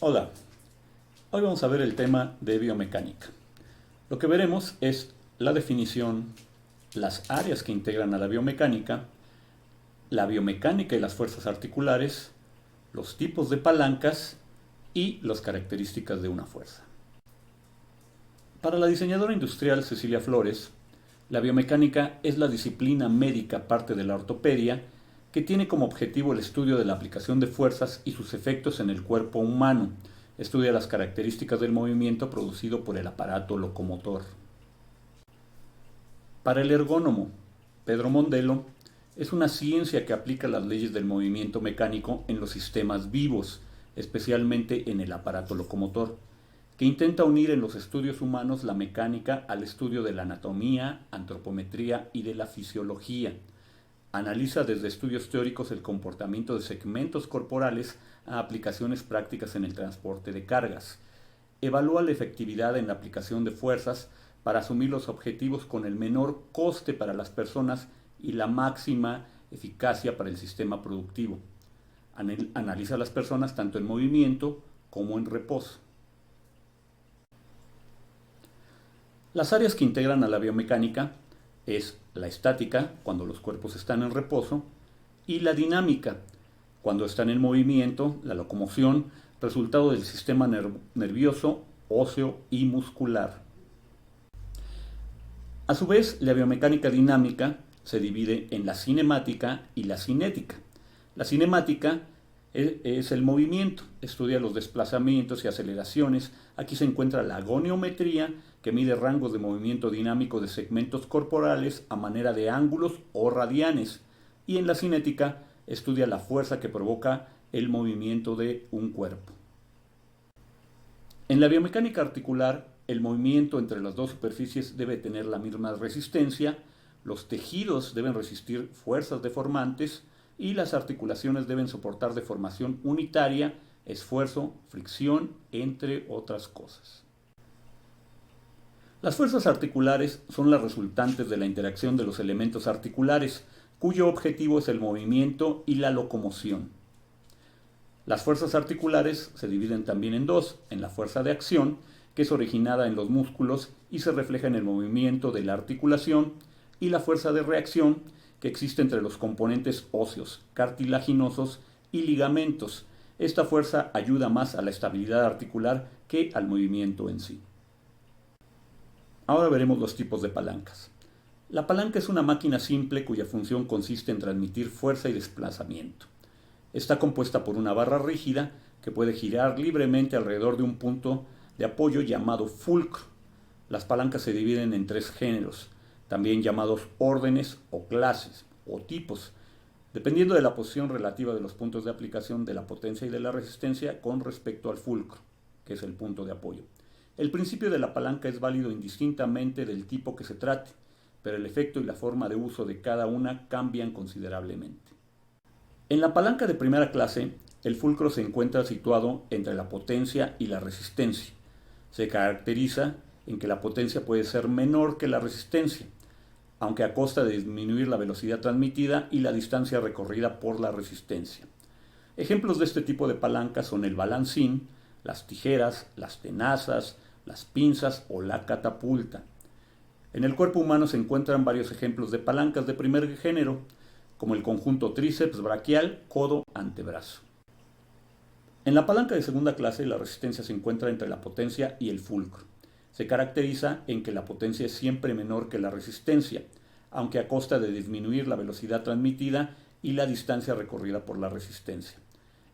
Hola, hoy vamos a ver el tema de biomecánica. Lo que veremos es la definición, las áreas que integran a la biomecánica y las fuerzas articulares, los tipos de palancas y las características de una fuerza. Para la diseñadora industrial Cecilia Flores, la biomecánica es la disciplina médica parte de la ortopedia que tiene como objetivo el estudio de la aplicación de fuerzas y sus efectos en el cuerpo humano. Estudia las características del movimiento producido por el aparato locomotor. Para el ergónomo Pedro Mondelo, es una ciencia que aplica las leyes del movimiento mecánico en los sistemas vivos, especialmente en el aparato locomotor, que intenta unir en los estudios humanos la mecánica al estudio de la anatomía, antropometría y de la fisiología. Analiza desde estudios teóricos el comportamiento de segmentos corporales a aplicaciones prácticas en el transporte de cargas. Evalúa la efectividad en la aplicación de fuerzas para asumir los objetivos con el menor coste para las personas y la máxima eficacia para el sistema productivo. Analiza a las personas tanto en movimiento como en reposo. Las áreas que integran a la biomecánica es la estática, cuando los cuerpos están en reposo, y la dinámica, cuando están en movimiento, la locomoción, resultado del sistema nervioso, óseo y muscular. A su vez, la biomecánica dinámica se divide en la cinemática y la cinética. La cinemática es el movimiento, estudia los desplazamientos y aceleraciones. Aquí se encuentra la goniometría, que mide rangos de movimiento dinámico de segmentos corporales a manera de ángulos o radianes. Y en la cinética estudia la fuerza que provoca el movimiento de un cuerpo. En la biomecánica articular, el movimiento entre las dos superficies debe tener la misma resistencia, los tejidos deben resistir fuerzas deformantes y las articulaciones deben soportar deformación unitaria, esfuerzo, fricción, entre otras cosas. Las fuerzas articulares son las resultantes de la interacción de los elementos articulares, cuyo objetivo es el movimiento y la locomoción. Las fuerzas articulares se dividen también en dos, en la fuerza de acción, que es originada en los músculos y se refleja en el movimiento de la articulación, y la fuerza de reacción, que existe entre los componentes óseos, cartilaginosos y ligamentos. Esta fuerza ayuda más a la estabilidad articular que al movimiento en sí. Ahora veremos los tipos de palancas. La palanca es una máquina simple cuya función consiste en transmitir fuerza y desplazamiento. Está compuesta por una barra rígida que puede girar libremente alrededor de un punto de apoyo llamado fulcro. Las palancas se dividen en tres géneros, también llamados órdenes o clases o tipos, dependiendo de la posición relativa de los puntos de aplicación de la potencia y de la resistencia con respecto al fulcro, que es el punto de apoyo. El principio de la palanca es válido indistintamente del tipo que se trate, pero el efecto y la forma de uso de cada una cambian considerablemente. En la palanca de primera clase, el fulcro se encuentra situado entre la potencia y la resistencia. Se caracteriza en que la potencia puede ser menor que la resistencia, aunque a costa de disminuir la velocidad transmitida y la distancia recorrida por la resistencia. Ejemplos de este tipo de palanca son el balancín, las tijeras, las tenazas, las pinzas o la catapulta. En el cuerpo humano se encuentran varios ejemplos de palancas de primer género, como el conjunto tríceps braquial, codo, antebrazo. En la palanca de segunda clase, la resistencia se encuentra entre la potencia y el fulcro. Se caracteriza en que la potencia es siempre menor que la resistencia, aunque a costa de disminuir la velocidad transmitida y la distancia recorrida por la resistencia.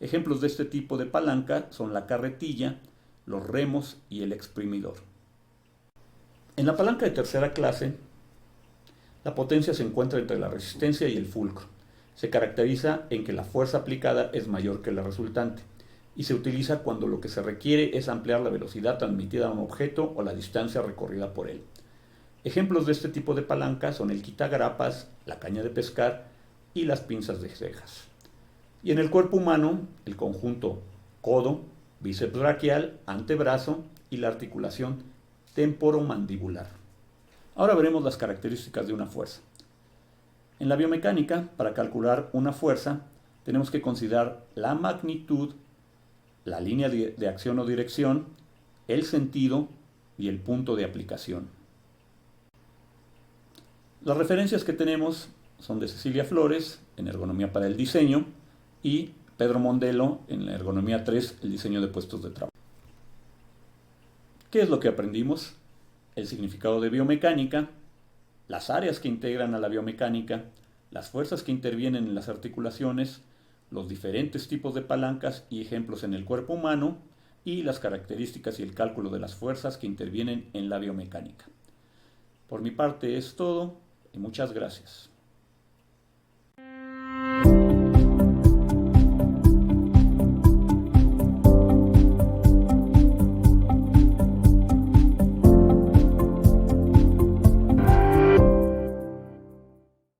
Ejemplos de este tipo de palanca son la carretilla, los remos y el exprimidor. En la palanca de tercera clase, la potencia se encuentra entre la resistencia y el fulcro. Se caracteriza en que la fuerza aplicada es mayor que la resultante y se utiliza cuando lo que se requiere es ampliar la velocidad transmitida a un objeto o la distancia recorrida por él. Ejemplos de este tipo de palanca son el quitagrapas, la caña de pescar y las pinzas de cejas. Y en el cuerpo humano, el conjunto codo, bíceps braquial, antebrazo y la articulación temporomandibular. Ahora veremos las características de una fuerza. En la biomecánica, para calcular una fuerza, tenemos que considerar la magnitud la línea de acción o dirección, el sentido y el punto de aplicación. Las referencias que tenemos son de Cecilia Flores en Ergonomía para el Diseño y Pedro Mondelo en la Ergonomía 3, el diseño de puestos de trabajo. ¿Qué es lo que aprendimos? El significado de biomecánica, las áreas que integran a la biomecánica, las fuerzas que intervienen en las articulaciones, los diferentes tipos de palancas y ejemplos en el cuerpo humano y las características y el cálculo de las fuerzas que intervienen en la biomecánica. Por mi parte es todo y muchas gracias.